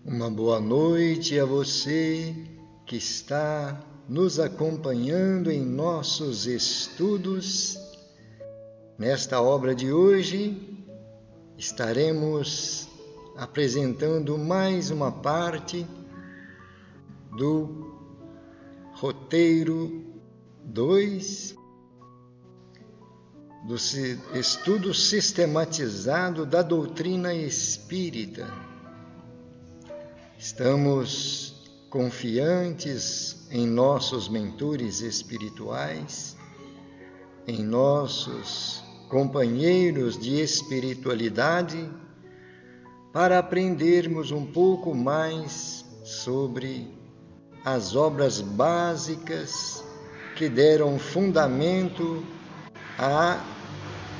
Uma boa noite a você que está nos acompanhando em nossos estudos. Nesta obra de hoje, estaremos apresentando mais uma parte do roteiro 2 do estudo sistematizado da doutrina espírita. Estamos confiantes em nossos mentores espirituais, em nossos companheiros de espiritualidade, para aprendermos um pouco mais sobre as obras básicas que deram fundamento à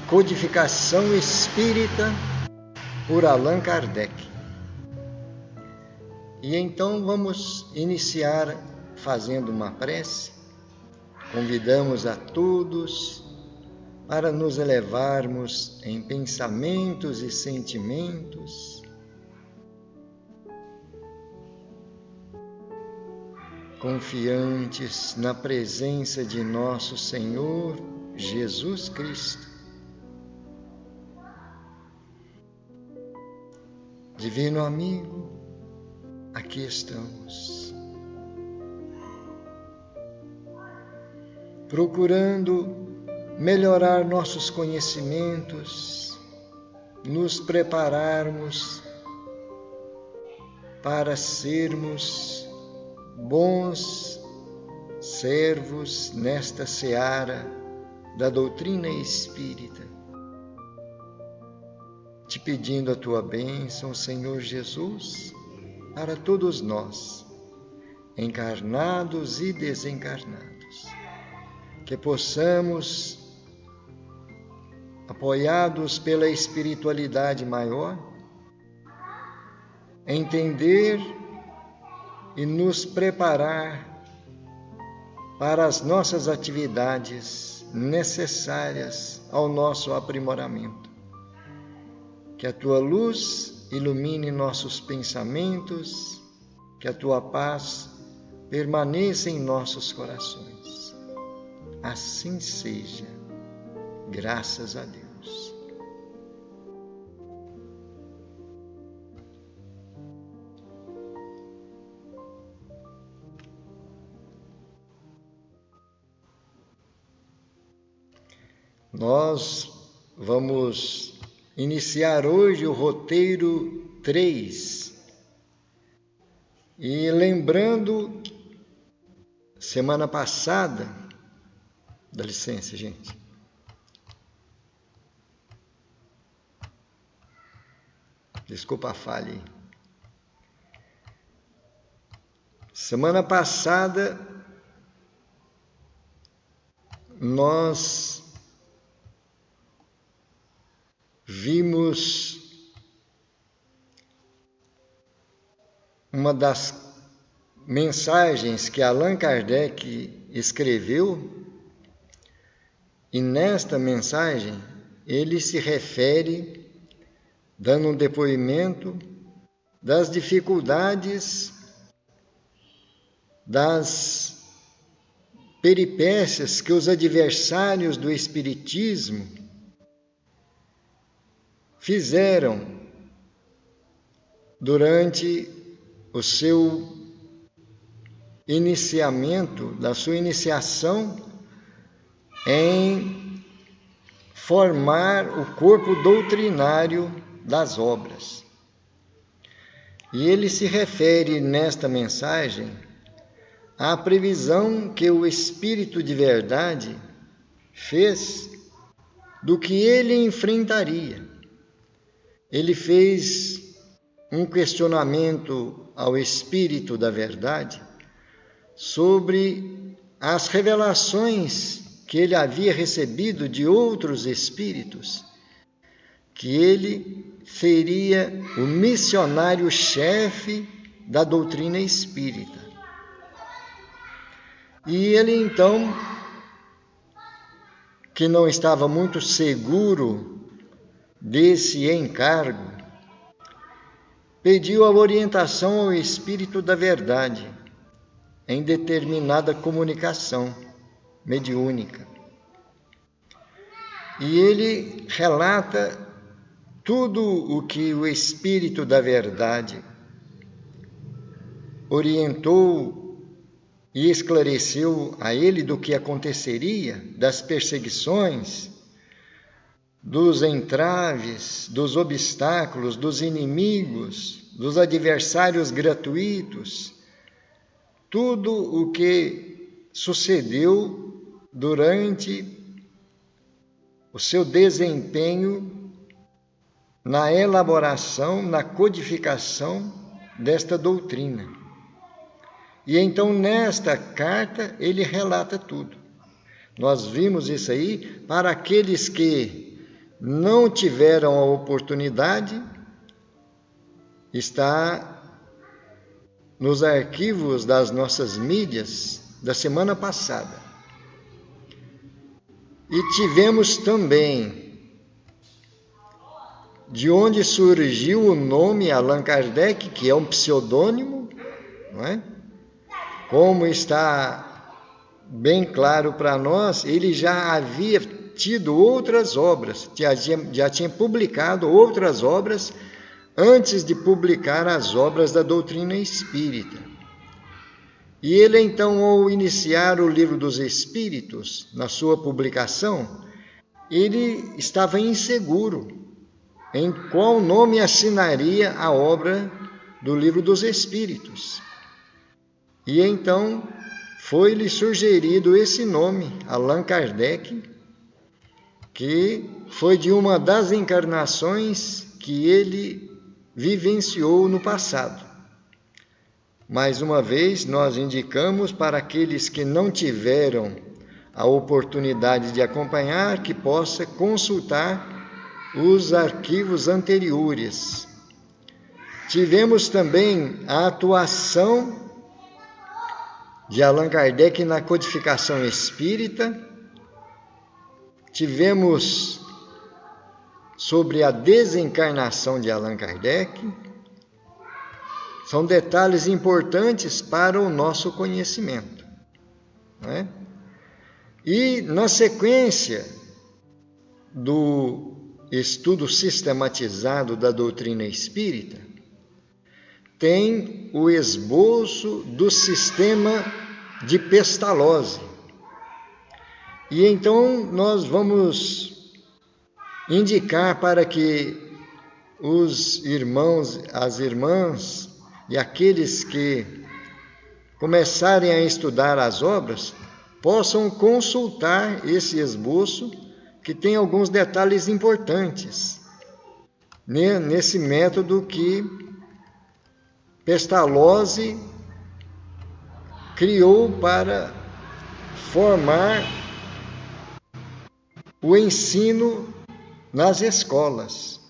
codificação espírita por Allan Kardec. E então vamos iniciar fazendo uma prece. Convidamos a todos para nos elevarmos em pensamentos e sentimentos, confiantes na presença de nosso Senhor Jesus Cristo. Divino amigo, aqui estamos, procurando melhorar nossos conhecimentos, nos prepararmos para sermos bons servos nesta seara da doutrina espírita. Te pedindo a tua bênção, Senhor Jesus, para todos nós, encarnados e desencarnados, que possamos, apoiados pela espiritualidade maior, entender e nos preparar para as nossas atividades necessárias ao nosso aprimoramento. Que a tua luz ilumine nossos pensamentos, que a tua paz permaneça em nossos corações. Assim seja, graças a Deus. Nós vamos iniciar hoje o roteiro 3. E lembrando, semana passada, dá licença, gente. Desculpa a falha aí. Semana passada, nós vimos uma das mensagens que Allan Kardec escreveu, e nesta mensagem ele se refere, dando um depoimento das dificuldades, das peripécias que os adversários do Espiritismo fizeram durante o seu iniciamento, da sua iniciação em formar o corpo doutrinário das obras. E ele se refere nesta mensagem à previsão que o Espírito de Verdade fez do que ele enfrentaria. Ele fez um questionamento ao Espírito da Verdade sobre as revelações que ele havia recebido de outros espíritos, que ele seria o missionário-chefe da doutrina espírita. E ele então, que não estava muito seguro desse encargo, pediu a orientação ao Espírito da Verdade em determinada comunicação mediúnica. E ele relata tudo o que o Espírito da Verdade orientou e esclareceu a ele do que aconteceria, das perseguições, dos entraves, dos obstáculos, dos inimigos, dos adversários gratuitos, tudo o que sucedeu durante o seu desempenho na elaboração, na codificação desta doutrina. E então, nesta carta, ele relata tudo. Nós vimos isso aí para aqueles que não tiveram a oportunidade, está nos arquivos das nossas mídias da semana passada. E tivemos também de onde surgiu o nome Allan Kardec, que é um pseudônimo, não é? Como está bem claro para nós, ele já havia tido outras obras, já tinha publicado outras obras antes de publicar as obras da doutrina espírita. E ele então, ao iniciar o Livro dos Espíritos, na sua publicação, ele estava inseguro em qual nome assinaria a obra do Livro dos Espíritos. E então foi-lhe sugerido esse nome, Allan Kardec, que foi de uma das encarnações que ele vivenciou no passado. Mais uma vez, nós indicamos para aqueles que não tiveram a oportunidade de acompanhar, que possa consultar os arquivos anteriores. Tivemos também a atuação de Allan Kardec na codificação espírita. Tivemos sobre a desencarnação de Allan Kardec. São detalhes importantes para o nosso conhecimento, não é? E na sequência do estudo sistematizado da doutrina espírita, tem o esboço do sistema de Pestalozzi. E então nós vamos indicar para que os irmãos, as irmãs e aqueles que começarem a estudar as obras possam consultar esse esboço, que tem alguns detalhes importantes nesse método que Pestalozzi criou para formar o ensino nas escolas.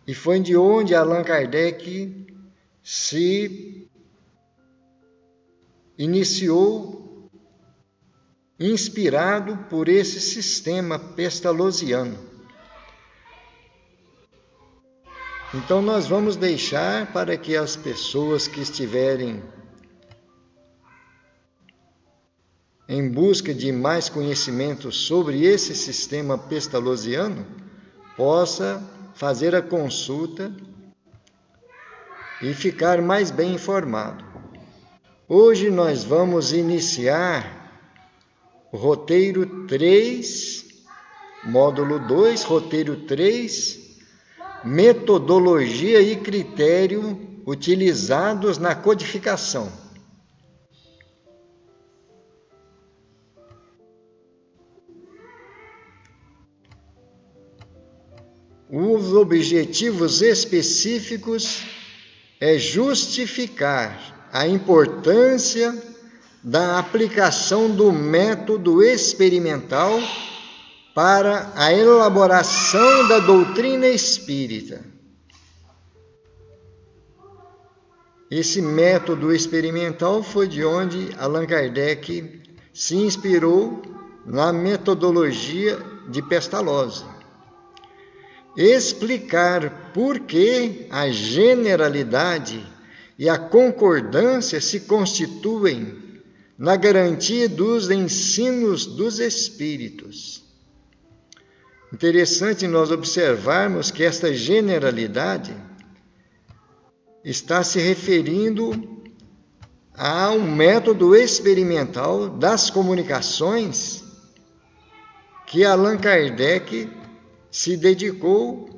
E foi de onde Allan Kardec se iniciou, inspirado por esse sistema pestalozziano. Então nós vamos deixar para que as pessoas que estiverem em busca de mais conhecimento sobre esse sistema pestalozziano possa fazer a consulta e ficar mais bem informado. Hoje nós vamos iniciar o roteiro 3, módulo 2, roteiro 3, metodologia e critério utilizados na codificação. Os objetivos específicos é justificar a importância da aplicação do método experimental para a elaboração da doutrina espírita. Esse método experimental foi de onde Allan Kardec se inspirou na metodologia de Pestalozzi. explicar por que a generalidade e a concordância se constituem na garantia dos ensinos dos Espíritos. Interessante nós observarmos que esta generalidade está se referindo a um método experimental das comunicações que Allan Kardec se dedicou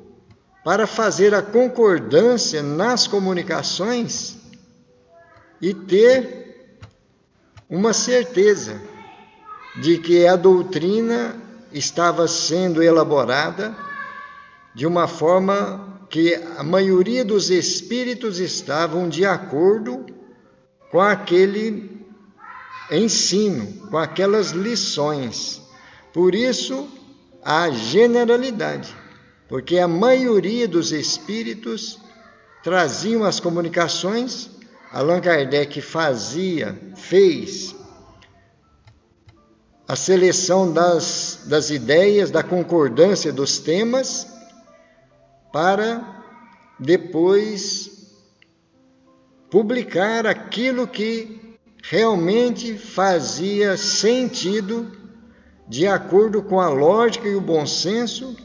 para fazer a concordância nas comunicações e ter uma certeza de que a doutrina estava sendo elaborada de uma forma que a maioria dos espíritos estavam de acordo com aquele ensino, com aquelas lições. Por isso, a generalidade, porque a maioria dos espíritos traziam as comunicações. Allan Kardec fez a seleção das ideias, da concordância dos temas, para depois publicar aquilo que realmente fazia sentido, de acordo com a lógica e o bom senso,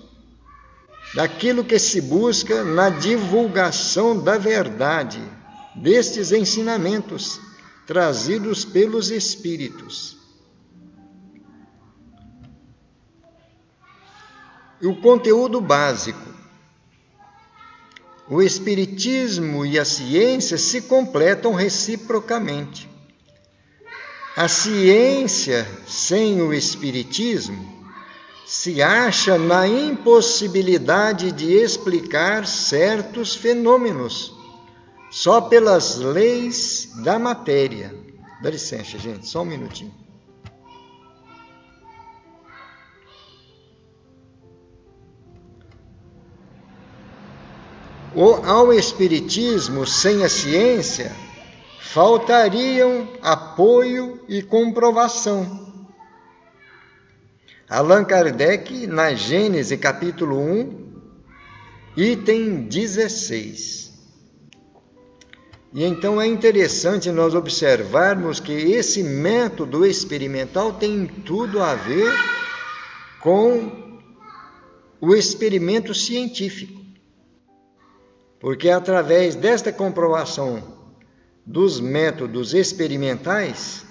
daquilo que se busca na divulgação da verdade, destes ensinamentos trazidos pelos Espíritos. E o conteúdo básico. O Espiritismo e a ciência se completam reciprocamente. A ciência sem o Espiritismo se acha na impossibilidade de explicar certos fenômenos só pelas leis da matéria. Dá licença, gente, só um minutinho. Ao Espiritismo sem a ciência, faltariam apoio e comprovação. Allan Kardec, na Gênese, capítulo 1, item 16. E então é interessante nós observarmos que esse método experimental tem tudo a ver com o experimento científico. Porque através desta comprovação dos métodos experimentais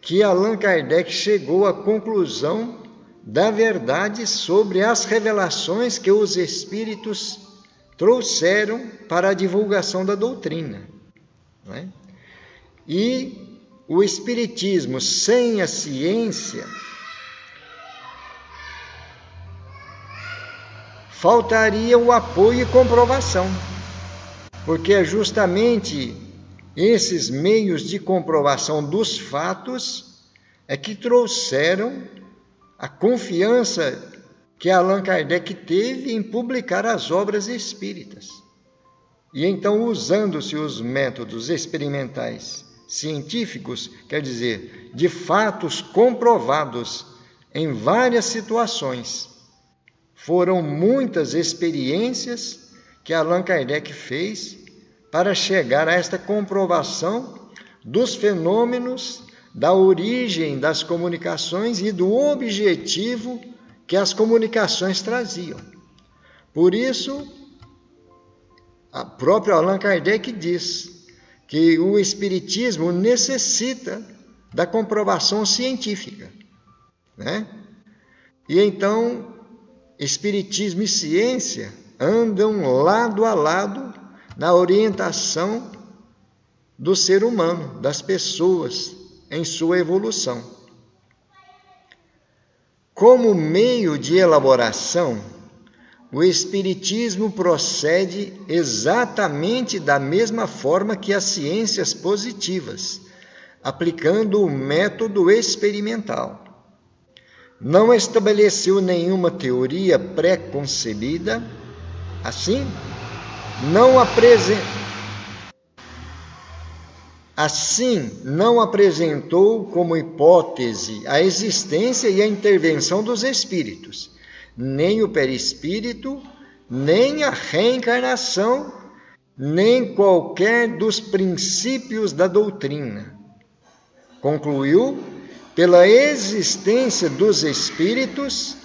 que Allan Kardec chegou à conclusão da verdade sobre as revelações que os Espíritos trouxeram para a divulgação da doutrina. Não é? E o Espiritismo sem a ciência faltaria o apoio e comprovação, porque é justamente esses meios de comprovação dos fatos é que trouxeram a confiança que Allan Kardec teve em publicar as obras espíritas. E então, usando-se os métodos experimentais científicos, quer dizer, de fatos comprovados em várias situações, foram muitas experiências que Allan Kardec fez para chegar a esta comprovação dos fenômenos, da origem das comunicações e do objetivo que as comunicações traziam. Por isso, o próprio Allan Kardec diz que o Espiritismo necessita da comprovação científica, né? E então, Espiritismo e ciência andam lado a lado na orientação do ser humano, das pessoas, em sua evolução. Como meio de elaboração, o Espiritismo procede exatamente da mesma forma que as ciências positivas, aplicando o método experimental. Não estabeleceu nenhuma teoria pré-concebida, assim, não apresentou como hipótese a existência e a intervenção dos espíritos, nem o perispírito, nem a reencarnação, nem qualquer dos princípios da doutrina. Concluiu pela existência dos espíritos,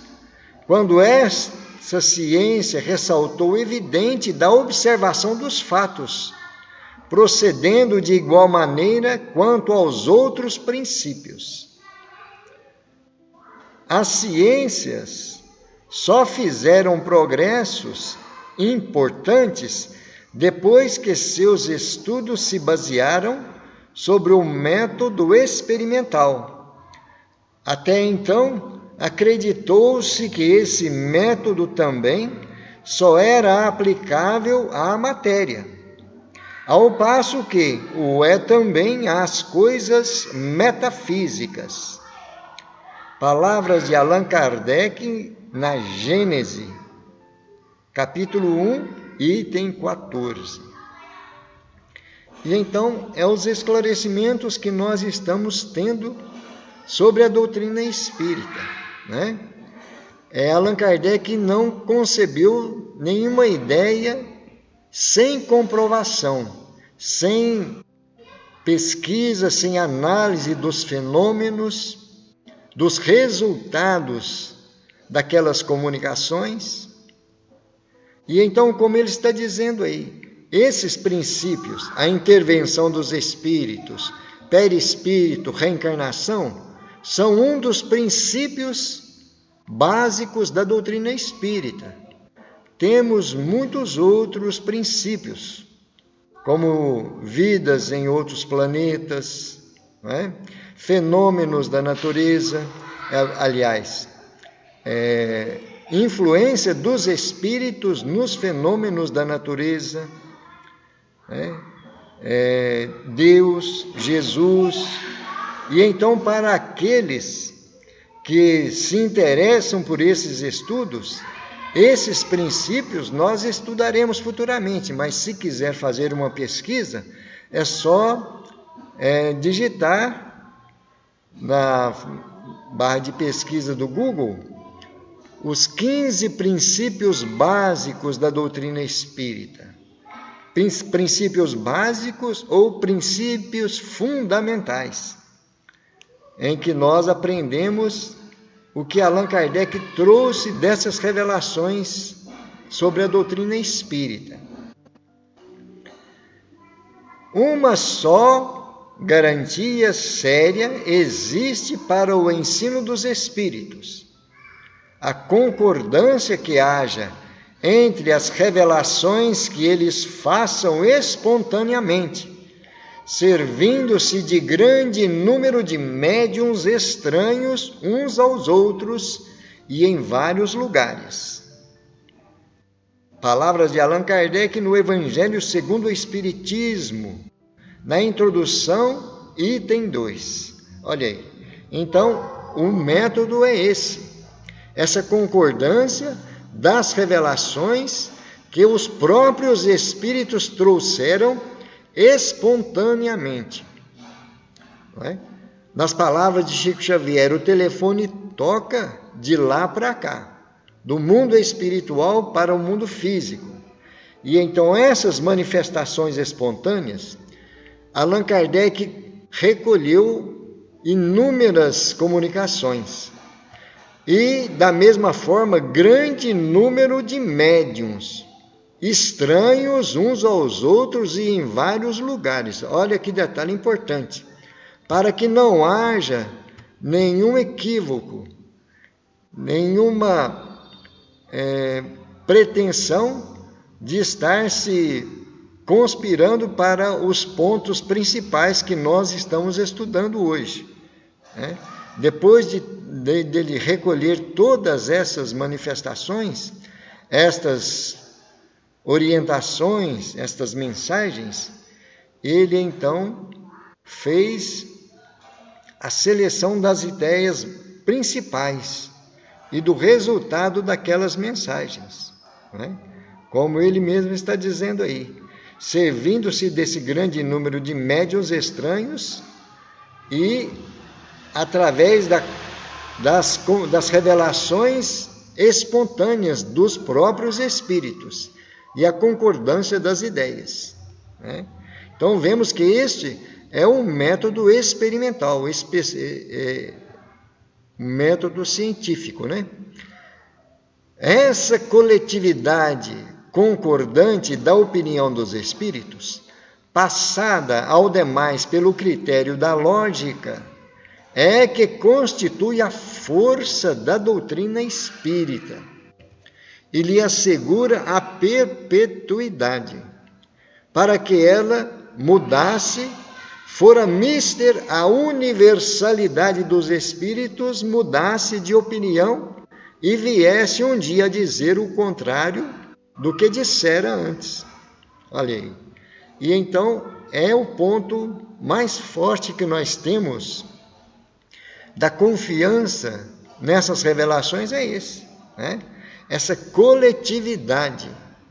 quando essa ciência ressaltou evidente da observação dos fatos, procedendo de igual maneira quanto aos outros princípios. As ciências só fizeram progressos importantes depois que seus estudos se basearam sobre o método experimental. Até então, acreditou-se que esse método também só era aplicável à matéria, ao passo que o é também às coisas metafísicas. Palavras de Allan Kardec na Gênese, capítulo 1, item 14. E então, é os esclarecimentos que nós estamos tendo sobre a doutrina espírita, né? Allan Kardec não concebeu nenhuma ideia sem comprovação, sem pesquisa, sem análise dos fenômenos, dos resultados daquelas comunicações. E então, como ele está dizendo aí, esses princípios, a intervenção dos espíritos, perispírito, reencarnação, são um dos princípios básicos da doutrina espírita. Temos muitos outros princípios, como vidas em outros planetas, não é? Fenômenos da natureza, influência dos espíritos nos fenômenos da natureza, Deus, Jesus. E então, para aqueles que se interessam por esses estudos, esses princípios nós estudaremos futuramente, mas se quiser fazer uma pesquisa, é só digitar na barra de pesquisa do Google os 15 princípios básicos da doutrina espírita. Princípios básicos ou princípios fundamentais, em que nós aprendemos o que Allan Kardec trouxe dessas revelações sobre a doutrina espírita. Uma só garantia séria existe para o ensino dos espíritos: a concordância que haja entre as revelações que eles façam espontaneamente, servindo-se de grande número de médiuns estranhos uns aos outros e em vários lugares. Palavras de Allan Kardec no Evangelho segundo o Espiritismo, na introdução, item 2. Olha aí. Então, o método é esse. Essa concordância das revelações que os próprios espíritos trouxeram espontaneamente. Não é? Nas palavras de Chico Xavier, o telefone toca de lá para cá, do mundo espiritual para o mundo físico. E então essas manifestações espontâneas, Allan Kardec recolheu inúmeras comunicações. E, da mesma forma, grande número de médiuns, estranhos uns aos outros e em vários lugares. Olha que detalhe importante. Para que não haja nenhum equívoco, nenhuma pretensão de estar se conspirando para os pontos principais que nós estamos estudando hoje. Depois dele recolher todas essas manifestações, estas orientações, estas mensagens, ele então fez a seleção das ideias principais e do resultado daquelas mensagens, como ele mesmo está dizendo aí, servindo-se desse grande número de médiuns estranhos e através das revelações espontâneas dos próprios espíritos e a concordância das ideias, né? Então, vemos que este é um método experimental, método científico, né? Essa coletividade concordante da opinião dos espíritos, passada ao demais pelo critério da lógica, é que constitui a força da doutrina espírita e lhe assegura a perpetuidade. Para que ela mudasse, fora mister a universalidade dos espíritos mudasse de opinião e viesse um dia a dizer o contrário do que dissera antes. Olha aí. E então é o ponto mais forte que nós temos da confiança nessas revelações, é esse, né? Essa coletividade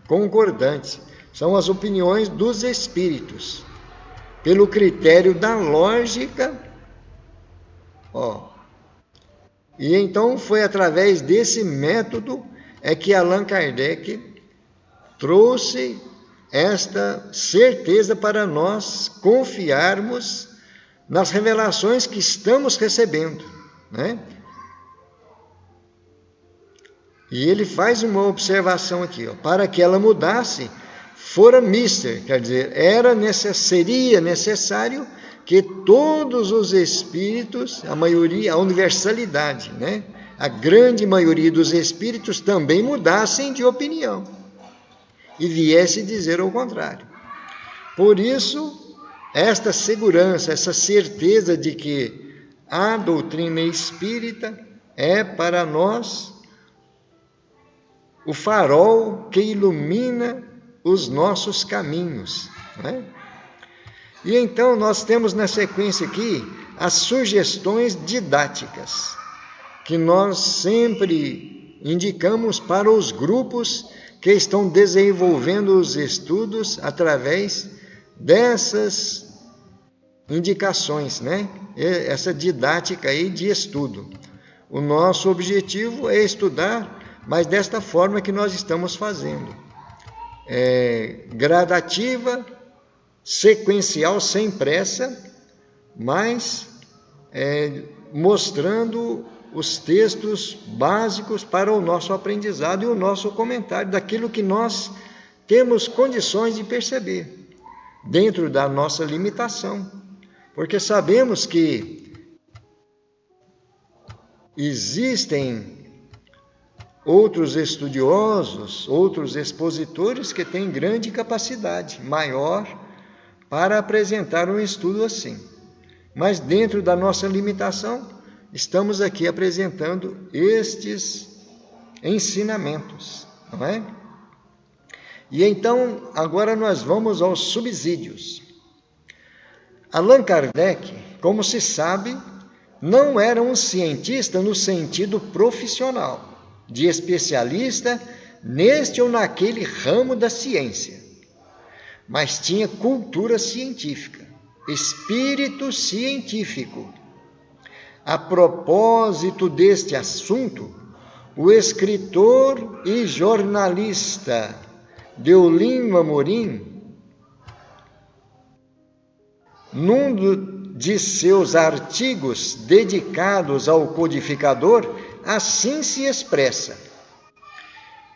concordante. São as opiniões dos espíritos, pelo critério da lógica. E então foi através desse método que Allan Kardec trouxe esta certeza para nós confiarmos nas revelações que estamos recebendo, né? E ele faz uma observação aqui, para que ela mudasse, fora mister, quer dizer, seria necessário que todos os espíritos, a maioria, a universalidade, né? A grande maioria dos espíritos também mudassem de opinião e viesse dizer o contrário. Por isso, esta segurança, essa certeza de que a doutrina espírita é para nós o farol que ilumina os nossos caminhos, né? E então nós temos na sequência aqui as sugestões didáticas, que nós sempre indicamos para os grupos que estão desenvolvendo os estudos através dessas indicações, né? Essa didática aí de estudo. O nosso objetivo é estudar, mas desta forma que nós estamos fazendo. Gradativa, sequencial, sem pressa, mas mostrando os textos básicos para o nosso aprendizado e o nosso comentário daquilo que nós temos condições de perceber, dentro da nossa limitação, porque sabemos que existem outros estudiosos, outros expositores que têm grande capacidade, maior, para apresentar um estudo assim. Mas dentro da nossa limitação, estamos aqui apresentando estes ensinamentos, não é? E então, agora nós vamos aos subsídios. Allan Kardec, como se sabe, não era um cientista no sentido profissional, de especialista neste ou naquele ramo da ciência, mas tinha cultura científica, espírito científico. A propósito deste assunto, o escritor e jornalista Deolim Amorim, num de seus artigos dedicados ao codificador, assim se expressa: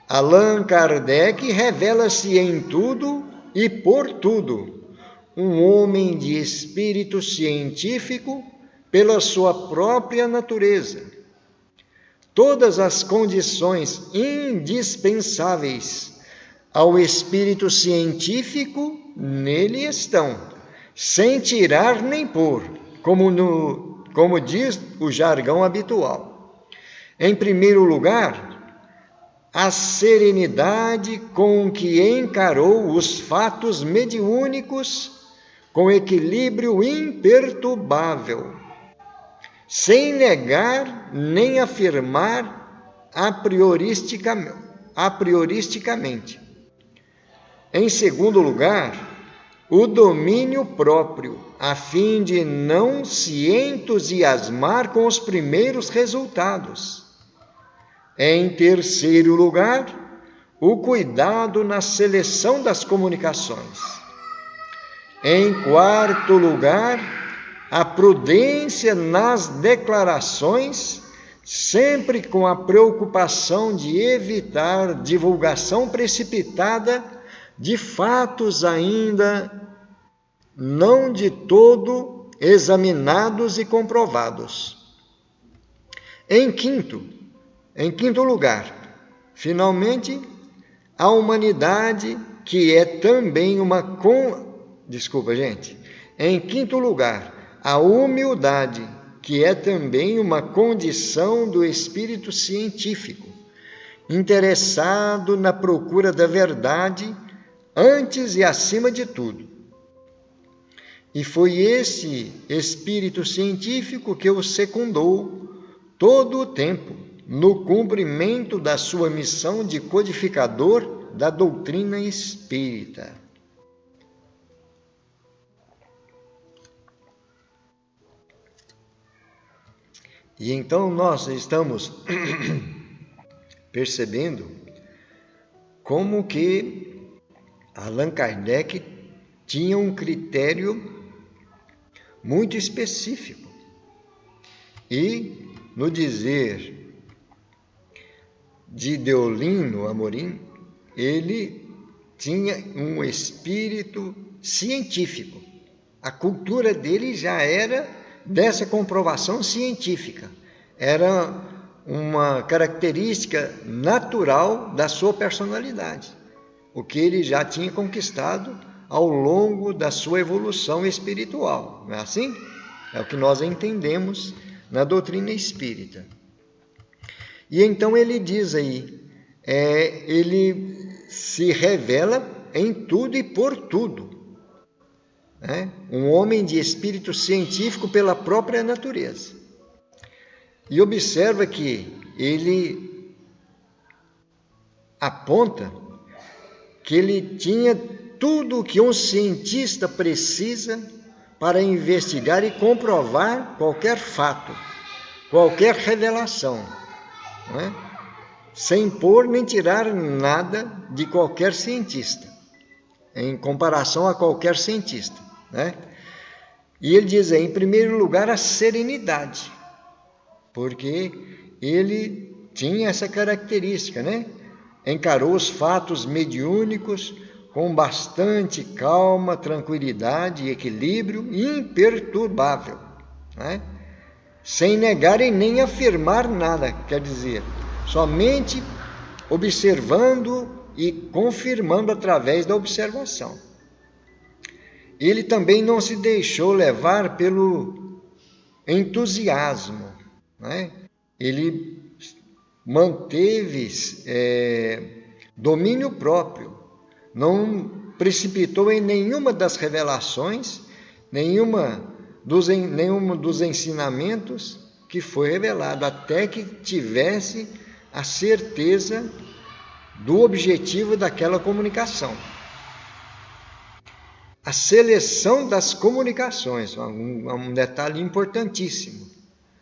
Allan Kardec revela-se em tudo e por tudo um homem de espírito científico pela sua própria natureza. Todas as condições indispensáveis ao espírito científico nele estão, sem tirar nem pôr, como diz o jargão habitual. Em primeiro lugar, a serenidade com que encarou os fatos mediúnicos com equilíbrio imperturbável, sem negar nem afirmar a prioristicamente. Em segundo lugar, o domínio próprio, a fim de não se entusiasmar com os primeiros resultados, Em terceiro lugar, o cuidado na seleção das comunicações. Em quarto lugar, a prudência nas declarações, sempre com a preocupação de evitar divulgação precipitada de fatos ainda não de todo examinados e comprovados. Em quinto lugar, finalmente, a humanidade, que é também uma... Em quinto lugar, a humildade, que é também uma condição do espírito científico, interessado na procura da verdade antes e acima de tudo. E foi esse espírito científico que o secundou todo o tempo no cumprimento da sua missão de codificador da doutrina espírita. E então nós estamos percebendo como que Allan Kardec tinha um critério muito específico. E no dizer de Deolino Amorim, ele tinha um espírito científico. A cultura dele já era dessa comprovação científica. Era uma característica natural da sua personalidade, o que ele já tinha conquistado ao longo da sua evolução espiritual. Não é assim? É o que nós entendemos na doutrina espírita. E então ele diz aí, ele se revela em tudo e por tudo. Um homem de espírito científico pela própria natureza. E observa que ele aponta que ele tinha tudo o que um cientista precisa para investigar e comprovar qualquer fato, qualquer revelação, sem pôr nem tirar nada de qualquer cientista, em comparação a qualquer cientista. E ele diz aí, em primeiro lugar, a serenidade, porque ele tinha essa característica, encarou os fatos mediúnicos com bastante calma, tranquilidade e equilíbrio imperturbável, sem negar e nem afirmar nada, quer dizer, somente observando e confirmando através da observação. Ele também não se deixou levar pelo entusiasmo, ele manteve domínio próprio, não precipitou em nenhuma das revelações, nenhum dos ensinamentos que foi revelado, até que tivesse a certeza do objetivo daquela comunicação. A seleção das comunicações, um detalhe importantíssimo,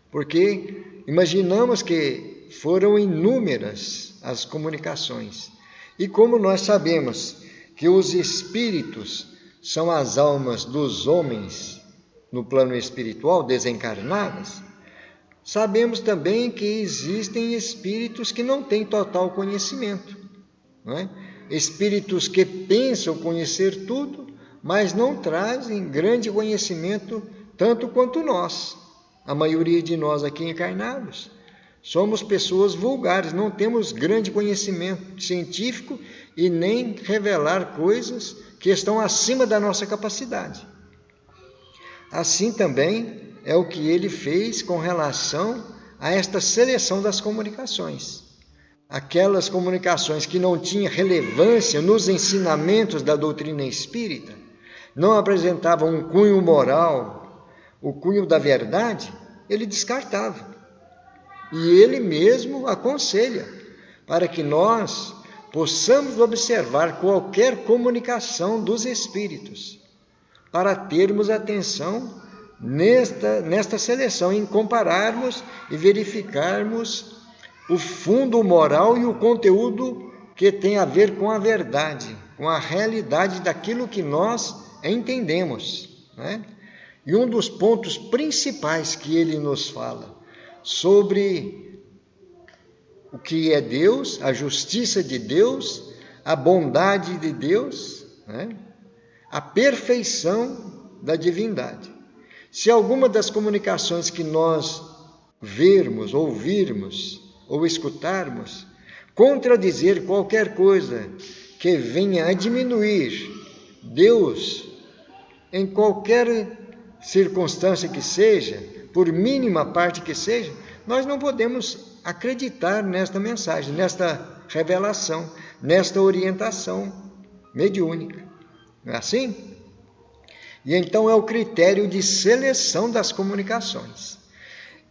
porque imaginamos que foram inúmeras as comunicações. E como nós sabemos que os espíritos são as almas dos homens no plano espiritual, desencarnadas, sabemos também que existem espíritos que não têm total conhecimento. Espíritos que pensam conhecer tudo, mas não trazem grande conhecimento tanto quanto nós. A maioria de nós aqui encarnados somos pessoas vulgares, não temos grande conhecimento científico e nem revelar coisas que estão acima da nossa capacidade. Assim também é o que ele fez com relação a esta seleção das comunicações. Aquelas comunicações que não tinham relevância nos ensinamentos da doutrina espírita, não apresentavam um cunho moral, o cunho da verdade, ele descartava. E ele mesmo aconselha para que nós possamos observar qualquer comunicação dos espíritos, para termos atenção nesta seleção, em compararmos e verificarmos o fundo moral e o conteúdo que tem a ver com a verdade, com a realidade daquilo que nós entendemos, né? E um dos pontos principais que ele nos fala sobre o que é Deus, a justiça de Deus, a bondade de Deus, né? A perfeição da divindade. Se alguma das comunicações que nós vermos, ouvirmos ou escutarmos contradizer qualquer coisa que venha a diminuir Deus em qualquer circunstância que seja, por mínima parte que seja, nós não podemos acreditar nesta mensagem, nesta revelação, nesta orientação mediúnica. Não é assim? E então é o critério de seleção das comunicações.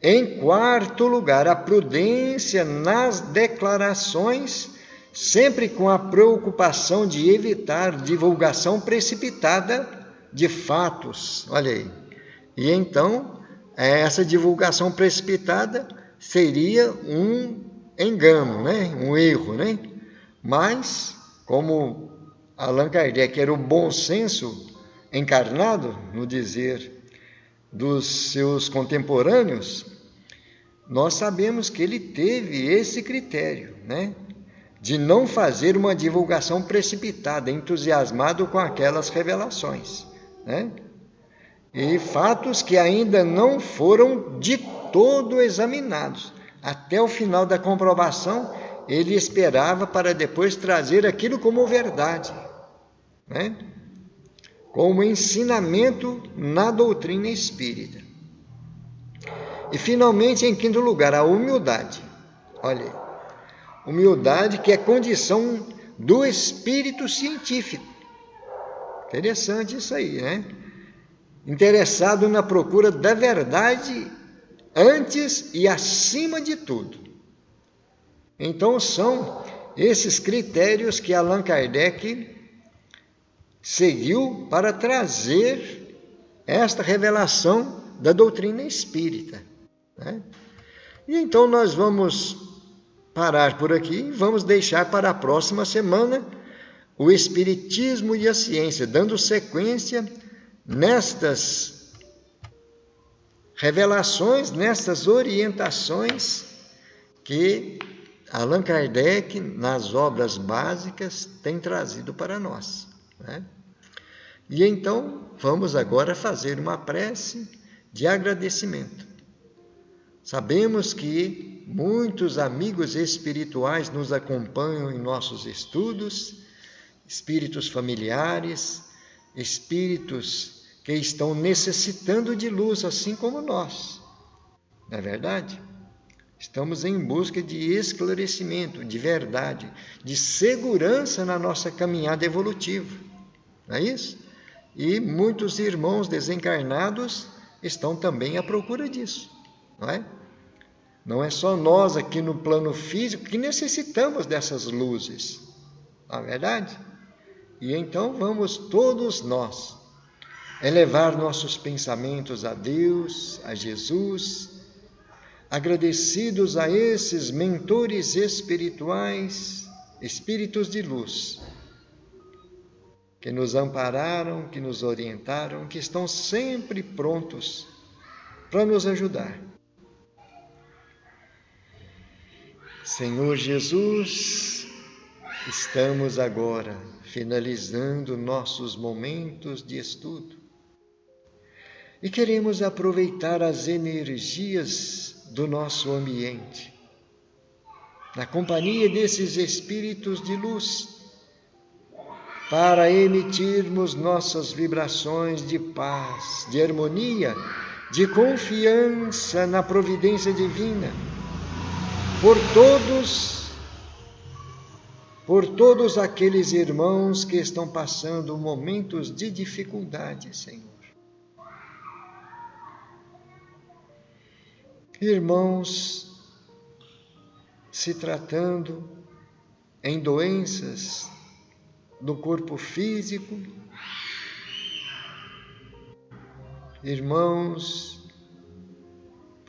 Em quarto lugar, a prudência nas declarações, sempre com a preocupação de evitar divulgação precipitada de fatos. Olha aí. E então, essa divulgação precipitada seria um engano, né? Um erro, né? Mas, como Allan Kardec era o bom senso encarnado, no dizer dos seus contemporâneos, nós sabemos que ele teve esse critério, né? De não fazer uma divulgação precipitada, entusiasmado com aquelas revelações, né? E fatos que ainda não foram de todo examinados. Até o final da comprovação, ele esperava para depois trazer aquilo como verdade, né? Como ensinamento na doutrina espírita. E finalmente, em quinto lugar, a humildade. Olha aí. Humildade que é condição do espírito científico. Interessante isso aí, né? Interessado na procura da verdade antes e acima de tudo. Então são esses critérios que Allan Kardec seguiu para trazer esta revelação da doutrina espírita, né? E então nós vamos parar por aqui e vamos deixar para a próxima semana o Espiritismo e a Ciência, dando sequência nestas revelações, nestas orientações que Allan Kardec, nas obras básicas, tem trazido para nós, né? E então vamos agora fazer uma prece de agradecimento. Sabemos que muitos amigos espirituais nos acompanham em nossos estudos, espíritos familiares, espíritos que estão necessitando de luz, assim como nós. Não é verdade? Estamos em busca de esclarecimento, de verdade, de segurança na nossa caminhada evolutiva. Não é isso? E muitos irmãos desencarnados estão também à procura disso, não é? Não é só nós aqui no plano físico que necessitamos dessas luzes, não é verdade? E então vamos todos nós elevar nossos pensamentos a Deus, a Jesus, agradecidos a esses mentores espirituais, espíritos de luz, que nos ampararam, que nos orientaram, que estão sempre prontos para nos ajudar. Senhor Jesus, estamos agora finalizando nossos momentos de estudo e queremos aproveitar as energias do nosso ambiente, na companhia desses espíritos de luz, para emitirmos nossas vibrações de paz, de harmonia, de confiança na providência divina, por todos aqueles irmãos que estão passando momentos de dificuldade, Senhor. Irmãos, se tratando em doenças do corpo físico, irmãos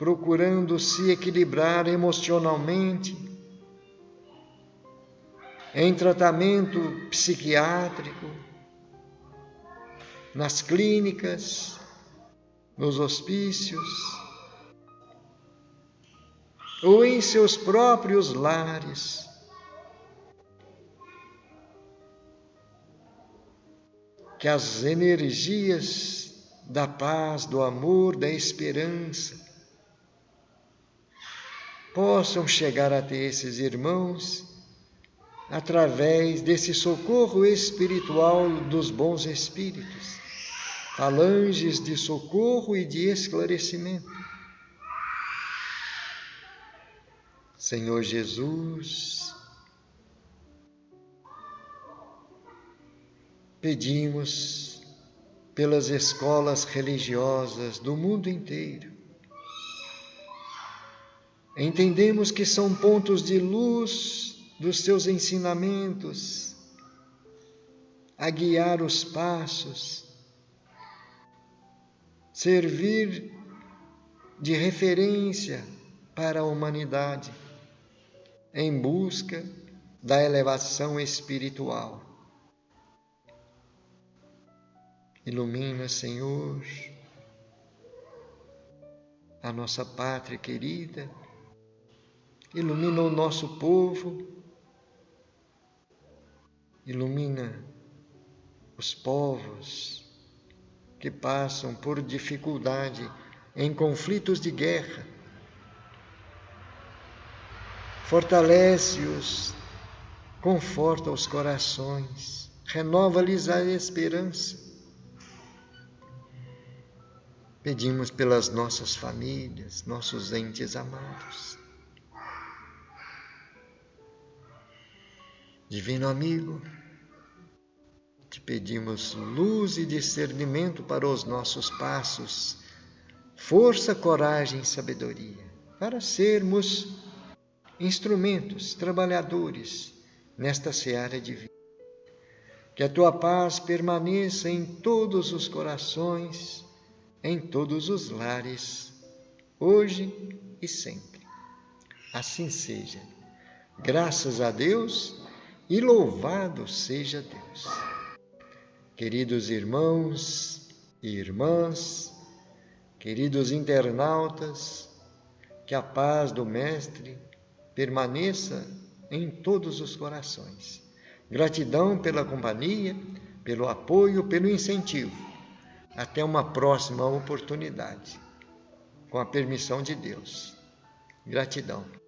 procurando se equilibrar emocionalmente, em tratamento psiquiátrico, nas clínicas, nos hospícios, ou em seus próprios lares. Que as energias da paz, do amor, da esperança possam chegar até esses irmãos através desse socorro espiritual dos bons espíritos, falanges de socorro e de esclarecimento. Senhor Jesus, pedimos pelas escolas religiosas do mundo inteiro. Entendemos que são pontos de luz dos teus ensinamentos, a guiar os passos, servir de referência para a humanidade em busca da elevação espiritual. Ilumina, Senhor, a nossa pátria querida, ilumina o nosso povo, ilumina os povos que passam por dificuldade em conflitos de guerra. Fortalece-os, conforta os corações, renova-lhes a esperança. Pedimos pelas nossas famílias, nossos entes amados. Divino amigo, te pedimos luz e discernimento para os nossos passos, força, coragem e sabedoria, para sermos instrumentos, trabalhadores nesta seara de vida. Que a tua paz permaneça em todos os corações, em todos os lares, hoje e sempre. Assim seja. Graças a Deus e louvado seja Deus. Queridos irmãos e irmãs, queridos internautas, que a paz do Mestre permaneça em todos os corações. Gratidão pela companhia, pelo apoio, pelo incentivo. Até uma próxima oportunidade, com a permissão de Deus. Gratidão.